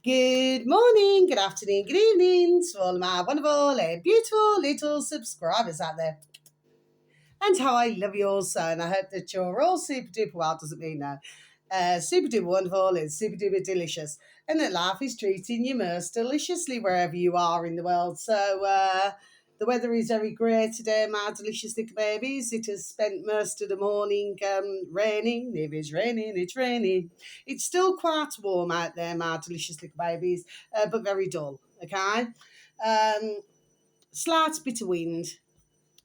Good morning, good afternoon, good evening to all of my wonderful and beautiful little subscribers out there. And how I love you all so, and I hope that you're all super duper well, doesn't mean no. Super duper wonderful and super duper delicious, and that life is treating you most deliciously wherever you are in the world. So, the weather is very great today, my delicious little babies. It has spent most of the morning raining. If it's raining, it's raining. It's still quite warm out there, my delicious little babies, but very dull, okay? Um, Slight bit of wind,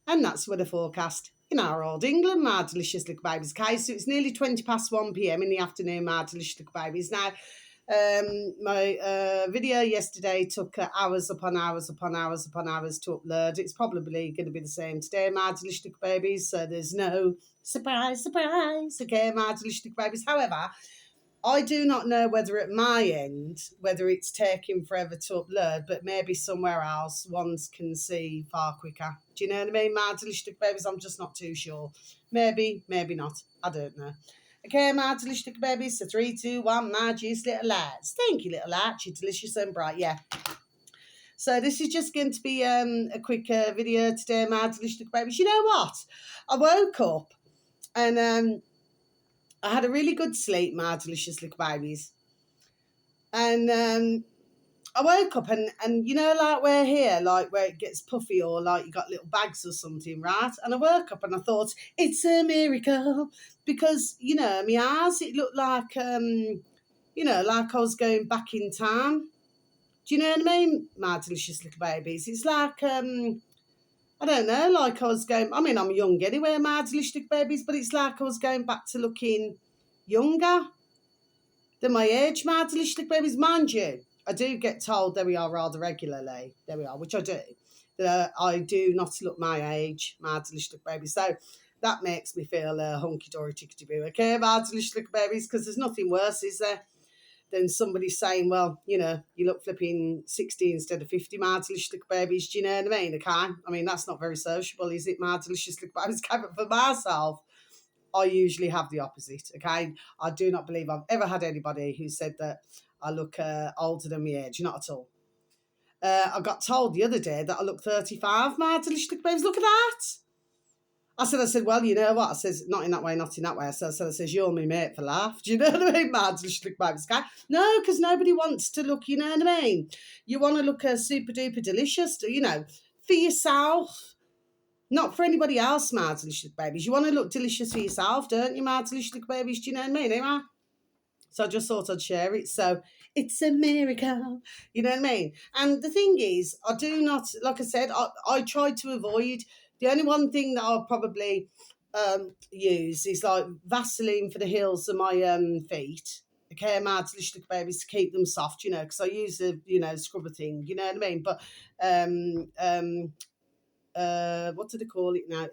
and that's with the forecast in our old England, my delicious little babies. Okay, so it's nearly 20 past 1 p.m. in the afternoon, my delicious little babies. Now, my video yesterday took hours upon hours upon hours upon hours to upload. It's probably going to be the same today, my delicious little babies. So there's no surprise, okay, my delicious little babies. However, I do not know whether at my end, whether it's taking forever to upload, but maybe somewhere else ones can see far quicker. Do you know what I mean? My delicious babies, I'm just not too sure. Maybe, maybe not. I don't know. Okay, my delicious babies. So 3, 2, 1, my juice little lights. Thank you, little lights. You're delicious and bright. Yeah. So this is just going to be a quick video today, my delicious babies. You know what? I woke up and I had a really good sleep, my delicious little babies. And I woke up and you know, like we're here, like where it gets puffy or like you got little bags or something, right? And I woke up and I thought, it's a miracle because, you know, my eyes, it looked like, like I was going back in time. Do you know what I mean, my delicious little babies? It's like, I don't know, like I was going, I mean, I'm young anyway, my delicious little babies, but it's like I was going back to looking younger than my age, my delicious little babies. Mind you, I do get told, there we are, rather regularly, there we are, which I do, that I do not look my age, my delicious little babies. So that makes me feel hunky-dory tickety-boo, okay, my delicious little babies, because there's nothing worse, is there, than somebody saying, well, you know, you look flipping 60 instead of 50, my delicious little babies. Do you know what I mean? Okay? I mean, that's not very sociable, is it, my delicious little babies? But for myself, I usually have the opposite, okay? I do not believe I've ever had anybody who said that I look older than my age, not at all. I got told the other day that I look 35, my delicious little babies. Look at that. I said, well, you know what? I says, not in that way, not in that way. I says, you're my mate for life. Do you know what I mean, man? Just look babies, okay? No, because nobody wants to look, you know what I mean? You want to look super duper delicious, you know, for yourself. Not for anybody else, my delicious babies. You want to look delicious for yourself, don't you, my delicious babies? Do you know what I mean, eh? So I just thought I'd share it. So it's a miracle, you know what I mean? And the thing is, I do not, like I said, I try to avoid, the only one thing that I'll probably use is like Vaseline for the heels of my feet. Okay, my delicious babies, to keep them soft, you know, because I use a, you know, scrubber thing, you know what I mean? But what do they call it now?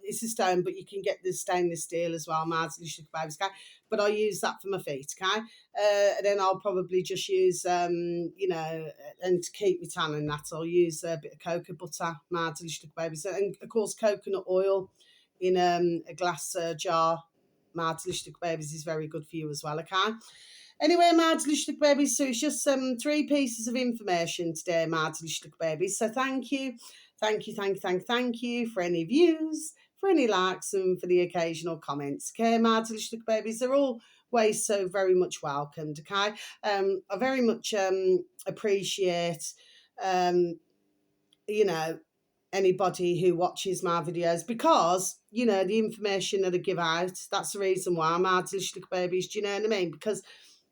It's a stone, but you can get the stainless steel as well, okay? But I use that for my feet, okay? And then I'll probably just use, and to keep me tan and that, I'll use a bit of cocoa butter, babies, and of course coconut oil in a glass jar. Babies is very good for you as well, okay? Anyway, my delicious babies, so it's just 3 pieces of information today, my delicious babies. So thank you for any views, for any likes, and for the occasional comments. Okay, my delicious babies, they're always so very much welcomed. Okay, I very much appreciate, you know, anybody who watches my videos, because, you know, the information that I give out, that's the reason why, my delicious babies. Do you know what I mean? Because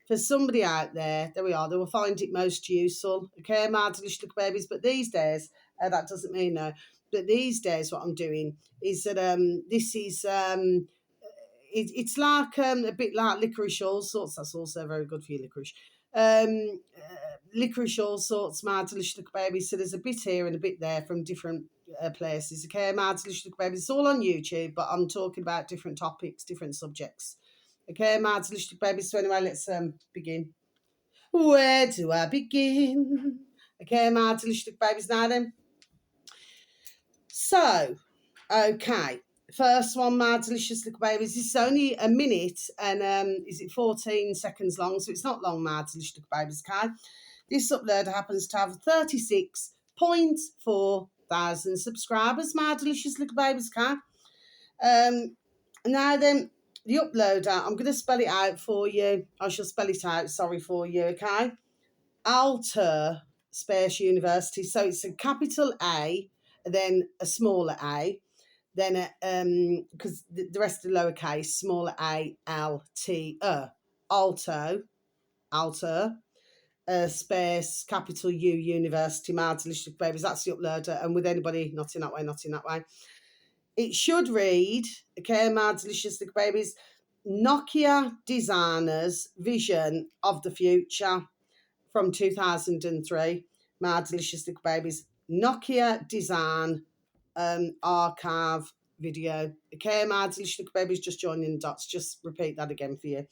for somebody out there, there we are, they will find it most useful. Okay, my delicious babies. But these days, that doesn't mean no. But these days, what I'm doing is that this is it's like a bit like licorice all sorts. That's also very good for you, licorice. Licorice all sorts, my delicious babies. So there's a bit here and a bit there from different places. Okay, my delicious babies. It's all on YouTube, but I'm talking about different topics, different subjects. Okay, my delicious babies. So anyway, let's begin. Where do I begin? Okay, my delicious babies. Now then. So, okay. First one, my delicious little babies. This is only a minute and is it 14 seconds long? So it's not long, my delicious little babies. Okay. This upload happens to have 36.4 thousand subscribers, my delicious little babies. Okay. Now then, the uploader, I'm going to spell it out for you. I shall spell it out, sorry for you, okay? Alter Space University. So it's a capital A, then a smaller a, then because the rest of the lowercase, smaller a, L, T, Alter, space, capital U, University, my delicious babies. That's the uploader. And with anybody, not in that way, not in that way. It should read, okay, my delicious little babies, Nokia designers' vision of the future from 2003. My delicious little babies, Nokia design archive video. Okay, my delicious little babies, just joining the dots. Just repeat that again for you.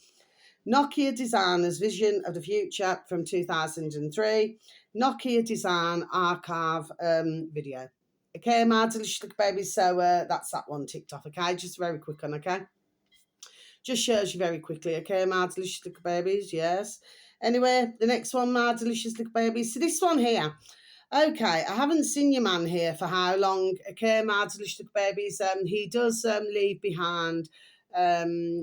Nokia designers' vision of the future from 2003. Nokia design archive video. Okay, my delicious little babies. So that's that one ticked off. Okay, just very quick one. Okay, just shows you very quickly. Okay, my delicious little babies. Yes. Anyway, the next one, my delicious little babies. So this one here. Okay, I haven't seen your man here for how long. Okay, my delicious little babies. He does leave behind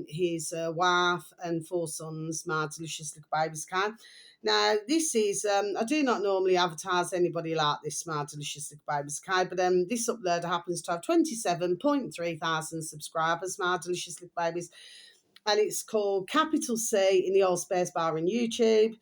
his wife and 4 sons, my delicious little babies. Can. Now, this is, I do not normally advertise anybody like this, my delicious little babies, okay? But this uploader happens to have 27.3 thousand subscribers, my delicious little babies. And it's called Capital C in the old space bar in YouTube.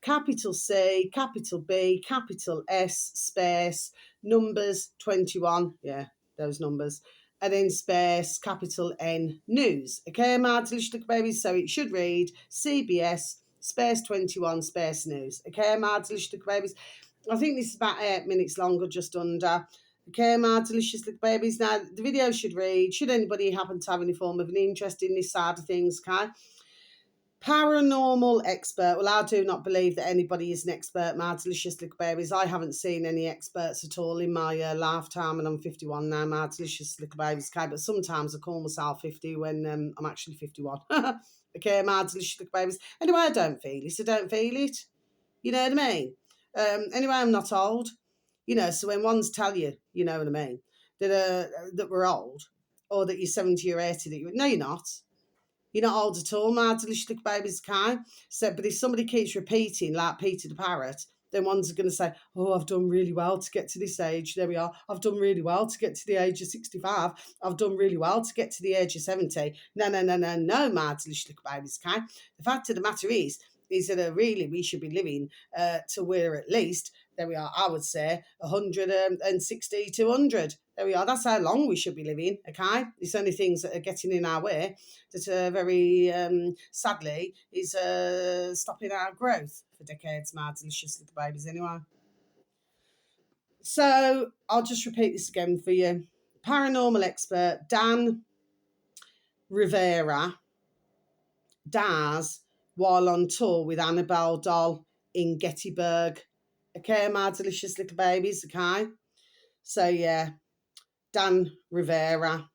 Capital C, capital B, capital S, space, numbers 21. Yeah, those numbers. And then space, capital N, news. Okay, my delicious little babies. So it should read CBS, space 21, space news. Okay, my delicious little babies. I think this is about 8 minutes long or just under. Okay, my delicious little babies. Now, the video should read, should anybody happen to have any form of an interest in this side of things, okay? Paranormal expert. Well, I do not believe that anybody is an expert, my delicious little babies. I haven't seen any experts at all in my lifetime, and I'm 51 now, my delicious little babies. Okay, but sometimes I call myself 50 when I'm actually 51. Okay, my delicious little babies. Anyway, I don't feel it. I don't feel it. You know what I mean? Anyway, I'm not old. You know, so when ones tell you, you know what I mean, that we're old, or that you're 70 or 80, no, you're not. You're not old at all, my delicious little babies, kind. So, but if somebody keeps repeating, like Peter the Parrot, then ones are going to say, oh, I've done really well to get to this age. There we are. I've done really well to get to the age of 65. I've done really well to get to the age of 70. No, my delicious little babies, kind. The fact of the matter is that really we should be living to we're at least, there we are, I would say, 160 to 100. There we are. That's how long we should be living, okay? It's only things that are getting in our way that very sadly is stopping our growth for decades, my delicious little babies anyway. So I'll just repeat this again for you. Paranormal expert Dan Rivera dies while on tour with Annabelle Doll in Gettysburg. Okay, my delicious little babies, okay? So yeah, Dan Rivera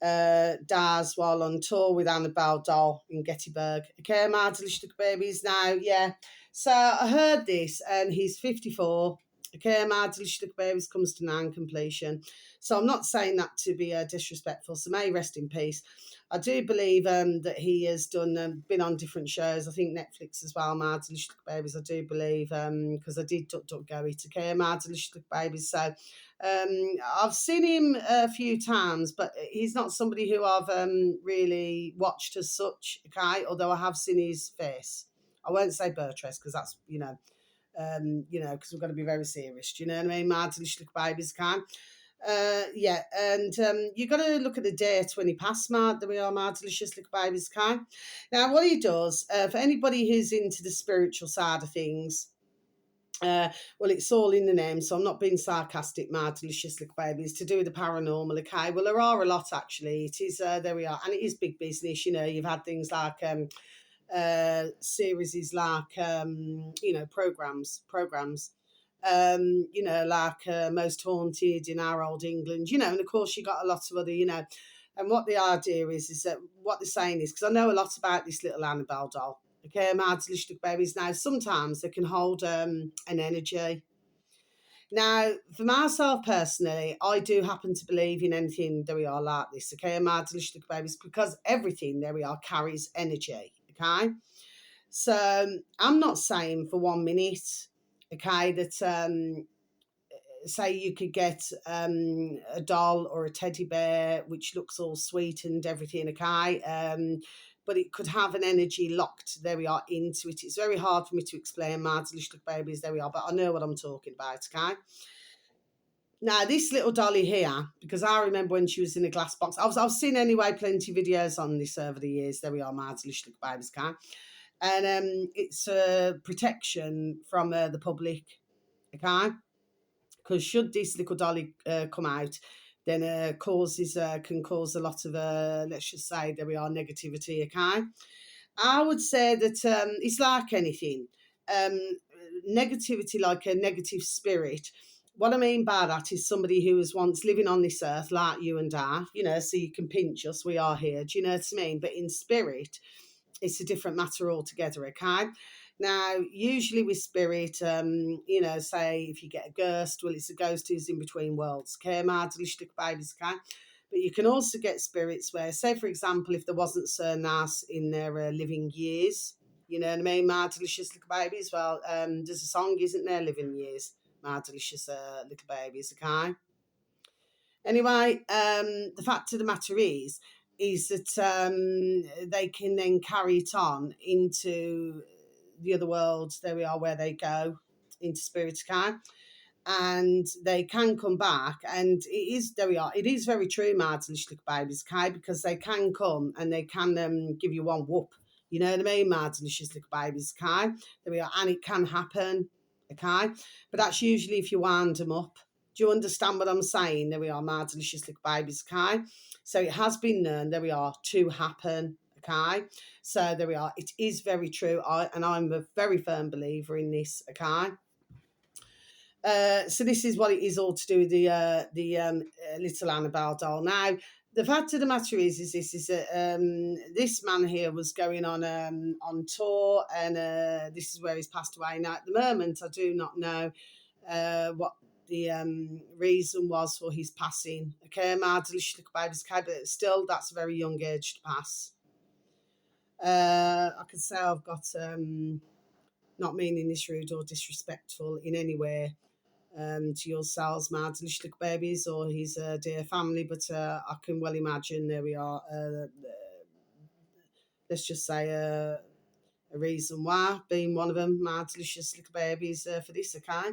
dies while on tour with Annabelle Doll in Gettysburg. Okay, my delicious little babies. Now, yeah, so I heard this and he's 54. Okay, my delicious little babies comes to non-completion. So I'm not saying that to be disrespectful, so may rest in peace. I do believe that he has done been on different shows. I think Netflix as well, my delicious little babies. I do believe because I did Duck Go It. Okay, my delicious little babies. So I've seen him a few times, but he's not somebody who I've really watched as such. Okay, although I have seen his face. I won't say Bertress because that's because we've got to be very serious. Do you know what I mean? My delicious little babies can. Yeah, and you got to look at the date when he passed, Mark. There we are, my delicious little babies can. Now, what he does, for anybody who's into the spiritual side of things, well, it's all in the name, so I'm not being sarcastic, my delicious little babies, to do with the paranormal, okay? Well, there are a lot, actually. It is, there we are, and it is big business, you know. You've had things like series like, programs, like Most Haunted in our old England, and of course you got a lot of other, and what the idea is that what they're saying is, because I know a lot about this little Annabelle doll, okay, Marzlichtig babies. Now, sometimes they can hold an energy. Now, for myself personally, I do happen to believe in anything that we are like this, okay, Marzlichtig babies, because everything there we are carries energy, okay? So I'm not saying for 1 minute, okay, that say you could get a doll or a teddy bear which looks all sweet and everything, okay, but it could have an energy locked, there we are, into it. It's very hard for me to explain Marzlichtig babies, there we are, but I know what I'm talking about, okay. Now, this little dolly here, because I remember when she was in a glass box, I've seen anyway plenty of videos on this over the years. There we are, Marzlichtig babies, okay? And it's protection from the public, okay? Because should this little dolly come out, then can cause a lot of, let's just say, there we are, negativity, okay? I would say that it's like anything. Um, Negativity, like a negative spirit. What I mean by that is somebody who was once living on this earth, like you and I, so you can pinch us, we are here. Do you know what I mean? But in spirit, it's a different matter altogether, okay? Now, usually with spirit, say if you get a ghost, well, it's a ghost who's in between worlds, okay? Marzlichtig babies, okay? But you can also get spirits where, say, for example, if there wasn't so nice in their living years, you know what I mean? My delicious little babies. Well, there's a song, isn't there? Living years, my delicious little babies. Okay. Anyway, the fact of the matter is that they can then carry it on into the other worlds. There we are, where they go into spirit sky, and they can come back. And it is, there we are, it is very true, Martin little babies, okay, because they can come and they can give you one whoop. You know what I mean, Martin little babies, okay? There we are, and it can happen, okay? But that's usually if you wind them up. Do you understand what I'm saying? There we are, my delicious little babies, okay? So it has been known, there we are, to happen, okay? So there we are. It is very true, and I'm a very firm believer in this, okay? So this is what it is all to do with the little Annabelle doll. Now, the fact of the matter is that this man here was going on tour, and this is where he's passed away. Now, at the moment, I do not know what the reason was for his passing. Okay, my delicious little baby's okay, but still, that's a very young age to pass. I can say I've got not meaning this rude or disrespectful in any way to yourselves, my delicious little babies, or his dear family, but I can well imagine, there we are, let's just say a reason why, being one of them, my delicious little babies, for this, okay?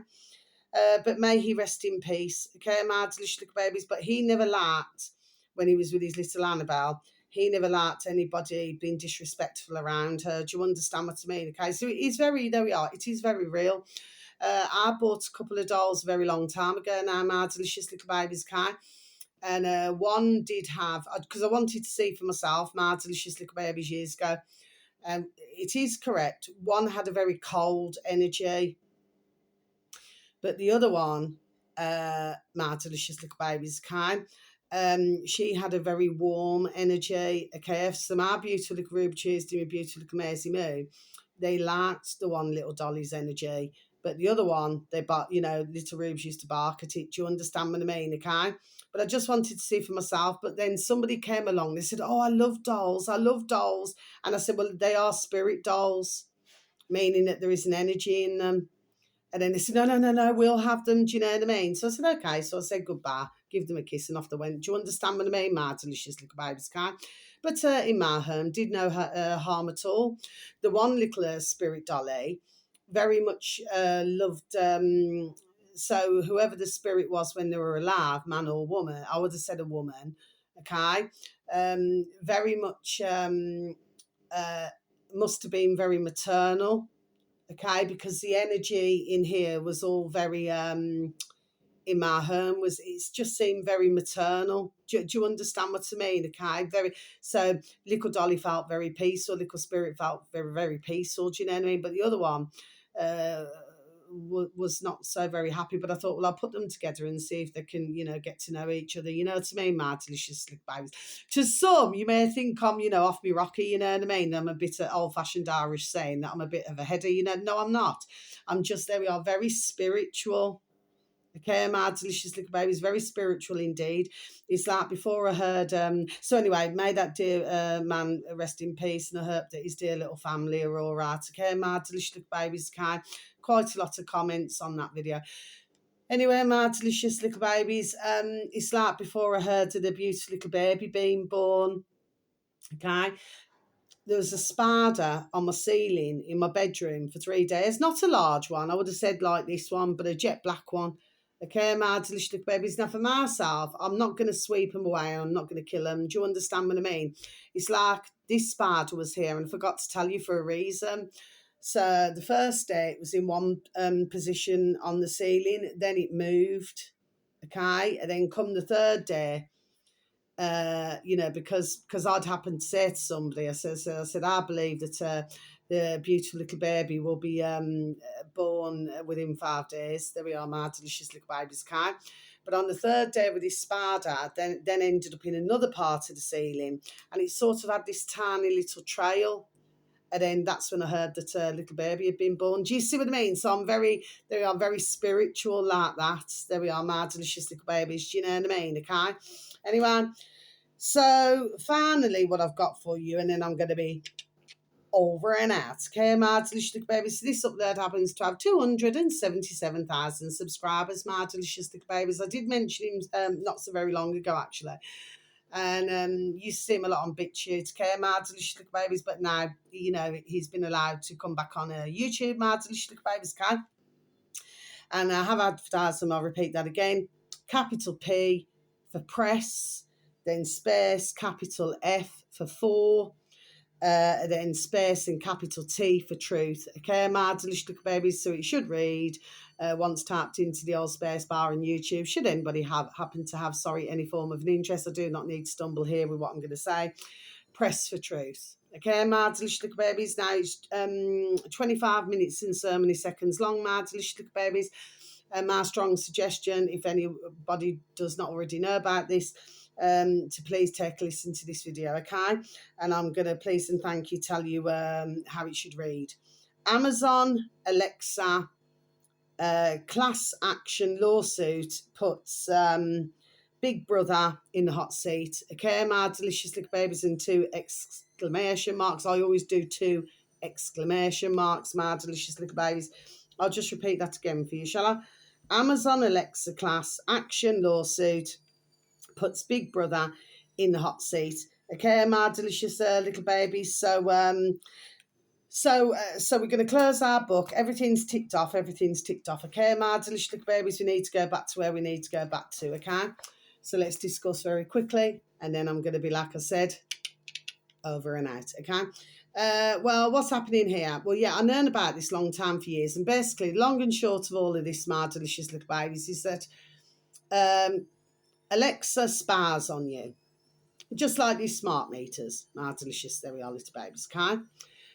But may he rest in peace, okay, my delicious little babies. But he never liked, when he was with his little Annabelle, he never liked anybody being disrespectful around her. Do you understand what I mean? Okay, so it is very, there we are, it is very real. I bought a couple of dolls a very long time ago now, my delicious little babies, okay? And one did have, because I wanted to see for myself, my delicious little babies years ago. It is correct. One had a very cold energy, but the other one, my delicious little baby's kind, she had a very warm energy. Okay, so my beautiful little Ruby Tuesday, my beautiful little Maisie Moo, they liked the one little Dolly's energy, but the other one, little Rubes used to bark at it. Do you understand what I mean? Okay, but I just wanted to see for myself. But then somebody came along. They said, "Oh, I love dolls. I love dolls," and I said, "Well, they are spirit dolls, meaning that there is an energy in them." And then they said, no, no, no, no, we'll have them. Do you know what I mean? So I said, okay. So I said goodbye, give them a kiss, and off they went. Do you understand what I mean? My delicious little babies can't. But in my home, did no harm at all. The one little spirit dolly very much loved. So whoever the spirit was when they were alive, man or woman, I would have said a woman, okay? Very much uh, must have been very maternal, okay, because the energy in here was all very in my home, was it's just seemed very maternal. Do you understand what I mean? Okay, very. So little Dolly felt very peaceful, little spirit felt very, very peaceful. Do you know what I mean? But the other one, uh, was not so very happy. But I thought, well, I'll put them together and see if they can, get to know each other. You know what I mean? My delicious slick babies. To some, you may think I'm, off me rocky. You know what I mean? I'm a bit of old-fashioned Irish saying that I'm a bit of a header. No, I'm not. I'm just, there we are, very spiritual. Okay, my delicious little baby is very spiritual indeed. It's like before I heard. So anyway, may that dear man rest in peace, and I hope that his dear little family are all right. Okay, my delicious little babies. Okay, quite a lot of comments on that video. Anyway, my delicious little babies. It's like before I heard of the beautiful little baby being born. Okay, there was a spider on my ceiling in my bedroom for 3 days. Not a large one. I would have said like this one, but a jet black one. Okay, my delicious little babies. Now, for myself, I'm not going to sweep them away. I'm not going to kill them. Do you understand what I mean? It's like this spider was here, and I forgot to tell you for a reason. So the first day it was in one position on the ceiling, then it moved. Okay, and then come the third day, because I'd happened to say to somebody, I said, I believe that the beautiful little baby will be born within 5 days. There we are, my delicious little baby's cat. But on the third day with this spider, then ended up in another part of the ceiling, and it sort of had this tiny little trail. And then that's when I heard that a little baby had been born. Do you see what I mean? So they are very spiritual like that. There we are, my delicious little babies. Do you know what I mean? Okay. Anyway, so finally what I've got for you, and then I'm going to be over and out. Okay, my delicious little babies. So this upload happens to have 277,000 subscribers, my delicious little babies. I did mention him not so very long ago, actually. And you see him a lot on BitChute, okay, my delicious little babies, but now, he's been allowed to come back on YouTube, my delicious little babies, okay? And I have advertised them, I'll repeat that again. Capital P for press, then space, capital F for for, then space and capital T for truth. Okay, my delicious little babies. So it should read, once tapped into the old space bar on YouTube. Should anybody happen to have, any form of an interest, I do not need to stumble here with what I'm going to say. Press for truth. Okay, my delicious little babies. Now it's 25 minutes and so many seconds long, my delicious little babies. My strong suggestion, if anybody does not already know about this, to please take a listen to this video, okay? And I'm going to please and thank you tell you how it should read. Amazon Alexa class action lawsuit puts Big Brother in the hot seat. Okay, my delicious little babies, and 2 exclamation marks. I always do 2 exclamation marks, my delicious little babies. I'll just repeat that again for you, shall I? Amazon Alexa class action lawsuit puts Big Brother in the hot seat. Okay, my delicious little babies. So we're going to close our book. Everything's ticked off. Okay, my delicious little babies. We need to go back to where we need to go back to. Okay, so let's discuss very quickly, and then I'm going to be, like I said, over and out. Okay. Well, what's happening here? Well, yeah, I've known about this long time for years, and basically, long and short of all of this, my delicious little babies, is that Alexa spies on you, just like these smart meters, my delicious, there we are, little babies, okay?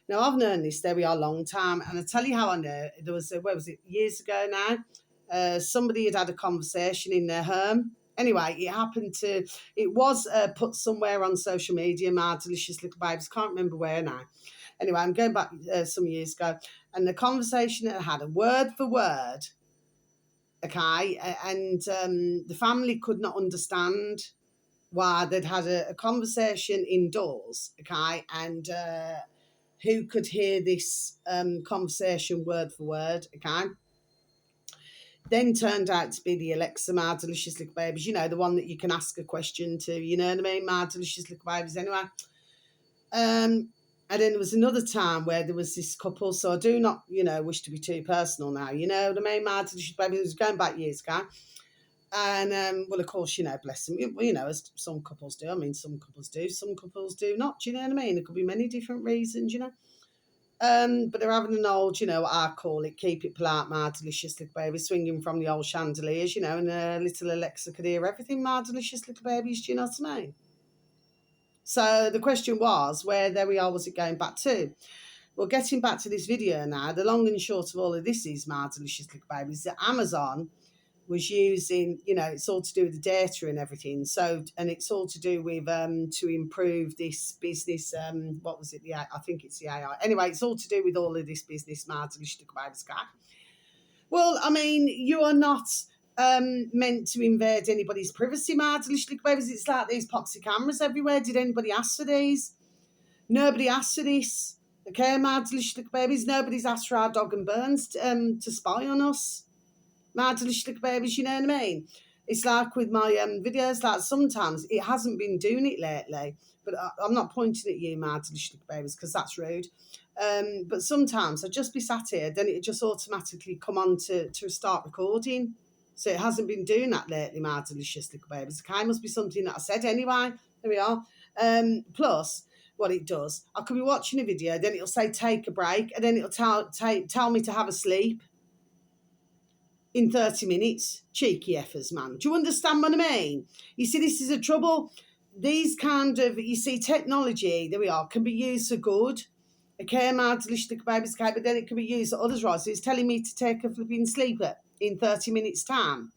Now, I've known this, there we are, long time, and I'll tell you how I know. There was, where was it, years ago now, somebody had a conversation in their home. Anyway, it was put somewhere on social media, my delicious little babies, can't remember where now. Anyway, I'm going back some years ago, and the conversation it had, a word for word, okay, and the family could not understand why they'd had a conversation indoors, okay, and who could hear this conversation word for word, okay. Then turned out to be the Alexa, my delicious little babies, the one that you can ask a question to, you know what I mean, my delicious little babies, anyway. And then there was another time where there was this couple, so I do not, wish to be too personal now, you know what I mean, my delicious babies, it was going back years ago. And, well, of course, bless them, as some couples do. I mean, some couples do not, do you know what I mean? There could be many different reasons, but they're having an old, I call it, keep it polite, my delicious little baby, swinging from the old chandeliers, and little Alexa could hear everything, my delicious little babies, do you know what I mean? So the question was, where, there we are, was it going back to? Well, getting back to this video now, the long and short of all of this is, my delicious little babies, that Amazon was using, it's all to do with the data and everything. So, and it's all to do with to improve this business. What was it? I think it's the AI. Anyway, it's all to do with all of this business, my delicious little babies. Well, I mean, you are not meant to invade anybody's privacy, my delicious little babies. It's like these poxy cameras everywhere. Did anybody ask for these? Nobody asked for this. Okay, my delicious little babies. Nobody's asked for our dog and Burns to spy on us. My delicious little babies, you know what I mean? It's like with my videos, like sometimes it hasn't been doing it lately, but I'm not pointing at you, my delicious little babies, because that's rude. But sometimes I'd just be sat here, then it just automatically come on to start recording. So it hasn't been doing that lately, my delicious little babies. Okay, must be something that I said anyway. There we are. Plus, what it does, I could be watching a video, then it'll say take a break, and then it'll tell me to have a sleep in 30 minutes. Cheeky effers, man. Do you understand what I mean? You see, this is a trouble. These kind of, technology, there we are, can be used for good. Okay, my delicious little babies, okay, but then it can be used for others, right? So it's telling me to take a flipping sleeper in 30 minutes' time.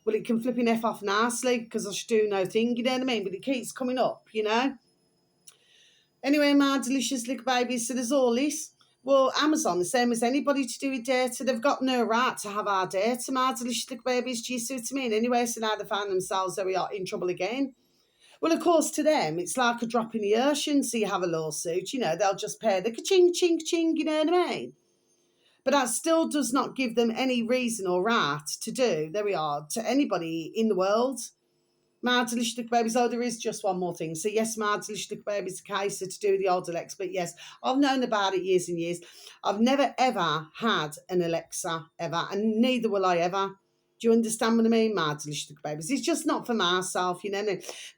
Well, it can flipping F off nicely because I should do no thing, you know what I mean? But it keeps coming up, Anyway, my delicious little babies, so there's all this. Well, Amazon, the same as anybody to do with data, they've got no right to have our data, my delicious little babies. Do you see what I mean? Anyway, so now they find themselves, there we are, in trouble again. Well, of course, to them, it's like a drop in the ocean. So you have a lawsuit, they'll just pay the ka-ching, ching, ching, you know what I mean? But that still does not give them any reason or right to do, there we are, to anybody in the world. My delicious little babies. Oh, there is just one more thing. So yes, my delicious little babies, okay, so to do with the old Alexa, but yes, I've known about it years and years. I've never ever had an Alexa ever, and neither will I ever. Do you understand what I mean, my delicious little babies? It's just not for myself,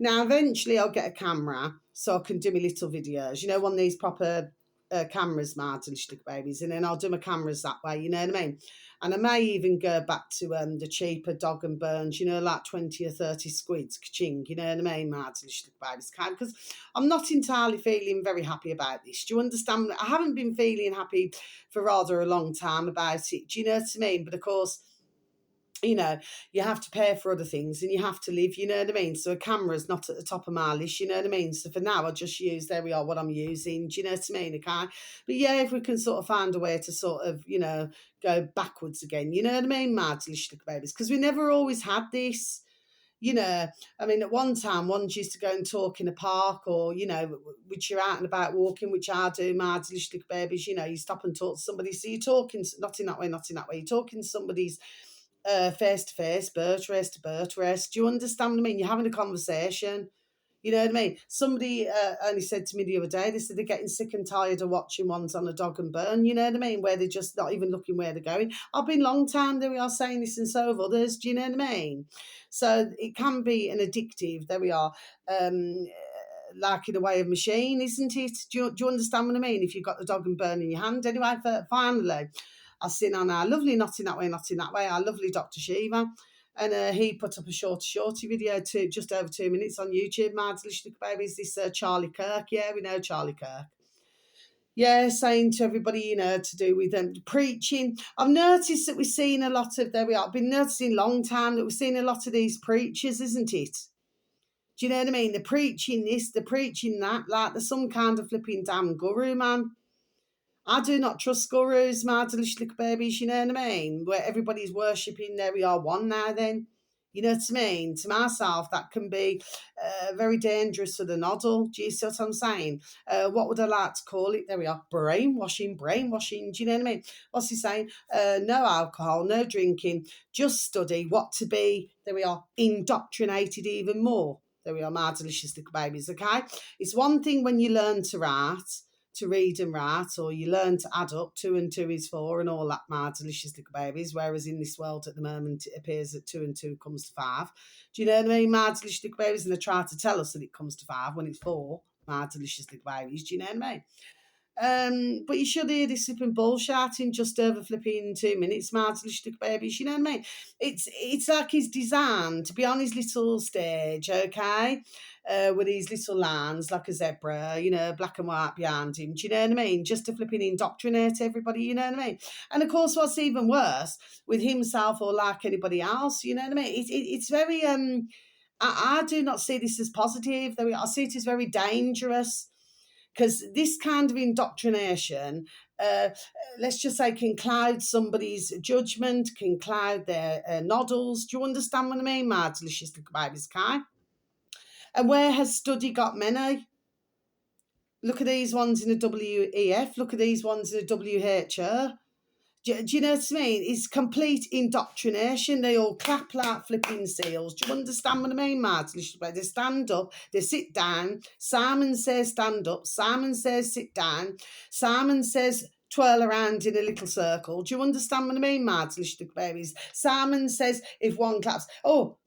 Now, eventually I'll get a camera so I can do my little videos, one of these proper cameras, my delicious little babies, and then I'll do my cameras that way, you know what I mean? And I may even go back to the cheaper dog and Burns, like 20 or 30 squids, ka-ching, you know what I mean, my delicious little babies, because I'm not entirely feeling very happy about this. Do you understand? I haven't been feeling happy for rather a long time about it, do you know what I mean? But of course, you have to pay for other things and you have to live, you know what I mean? So a camera's not at the top of my list, you know what I mean? So for now, I'll just use, there we are, what I'm using, do you know what I mean? Okay. But yeah, if we can sort of find a way to sort of, go backwards again, you know what I mean? My delicious little babies, because we never always had this. I mean, at one time, ones used to go and talk in a park or, which you're out and about walking, which I do, my delicious little babies, you stop and talk to somebody. So you're talking, not in that way, you're talking to somebody's face to face, birth rest to birth rest. Do you understand what I mean? You're having a conversation. You know what I mean? Somebody only said to me the other day, they said they're getting sick and tired of watching ones on a dog and burn, you know what I mean? Where they're just not even looking where they're going. I've been long time, there we are saying this, and so have others, do you know what I mean? So it can be an addictive, there we are, like in a way of machine, isn't it? Do you understand what I mean? If you've got the dog and burn in your hand. Anyway, finally, I've seen on our lovely Not In That Way, our lovely Dr. Shiva. And he put up a shorty video to just over 2 minutes on YouTube. My delicious little babies, this Charlie Kirk. Yeah, we know Charlie Kirk. Yeah, saying to everybody, to do with preaching. I've noticed that we've seen a lot of, there we are, I've been noticing a long time that we've seen a lot of these preachers, isn't it? Do you know what I mean? They're preaching this, they're preaching that, like there's some kind of flipping damn guru, man. I do not trust gurus, my delicious little babies, you know what I mean? Where everybody's worshipping, there we are, one now then. You know what I mean? To myself, that can be very dangerous for the noddle. Do you see what I'm saying? What would I like to call it? There we are, brainwashing. Do you know what I mean? What's he saying? No alcohol, no drinking, just study what to be, there we are, indoctrinated even more. There we are, my delicious little babies, okay? It's one thing when you learn to write, to read and write, or you learn to add up, 2 and 2 is 4 and all that, my delicious little babies, whereas in this world at the moment it appears that 2 and 2 comes to 5. Do you know what I mean, my delicious little babies? And they try to tell us that it comes to 5 when it's 4, my delicious little babies, do you know what I mean? But you should hear this flipping bullshit in just over flipping 2 minutes, my delicious little babies, you know what I mean? It's like he's designed to be on his little stage, okay? with these little lines like a zebra, black and white behind him. Do you know what I mean? Just to flipping indoctrinate everybody, you know what I mean? And of course, what's even worse with himself or like anybody else, you know what I mean? It's very I do not see this as positive. Though I see it as very dangerous because this kind of indoctrination, let's just say, can cloud somebody's judgment, can cloud their noddles. Do you understand what I mean, my delicious little babies, Kai? And where has study got many? Look at these ones in the WEF. Look at these ones in the WHO. Do you know what I mean? It's complete indoctrination. They all clap like flipping seals. Do you understand what I mean, Martin? They stand up, they sit down. Simon says stand up. Simon says sit down. Simon says twirl around in a little circle. Do you understand what I mean, Martin? Babies. Simon says if one claps, oh,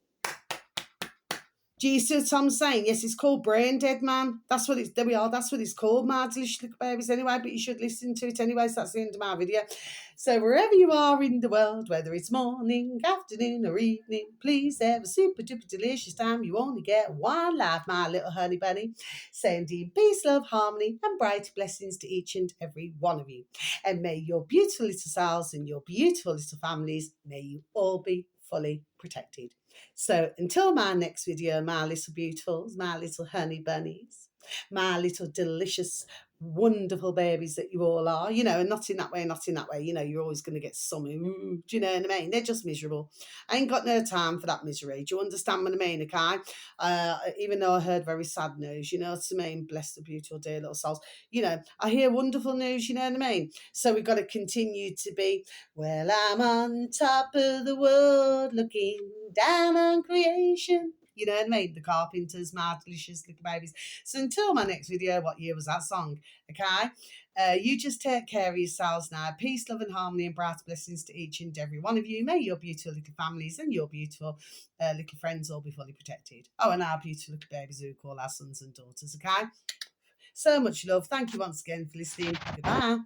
do you see what I'm saying? Yes, it's called Brain Dead, man. That's what it's, there we are, that's what it's called, my delicious little babies anyway, but you should listen to it anyway, so that's the end of my video. So wherever you are in the world, whether it's morning, afternoon or evening, please have a super duper delicious time. You only get one life, my little honey bunny. Sending peace, love, harmony and bright blessings to each and every one of you. And may your beautiful little selves and your beautiful little families, may you all be fully protected. So until my next video, my little beautifuls, my little honey bunnies, my little delicious, wonderful babies that you all are, and not in that way, you're always going to get some, do you know what I mean? They're just miserable. I ain't got no time for that misery. Do you understand what I mean, okay? Even though I heard very sad news, you know what I mean? Bless the beautiful, dear little souls. I hear wonderful news, you know what I mean? So we've got to continue to be, well, I'm on top of the world looking down on creation. You know what I mean? The Carpenters, my delicious little babies. So until my next video, what year was that song? Okay? You just take care of yourselves now. Peace, love and harmony and bright blessings to each and every one of you. May your beautiful little families and your beautiful little friends all be fully protected. Oh, and our beautiful little babies who we call our sons and daughters, okay? So much love. Thank you once again for listening. Goodbye.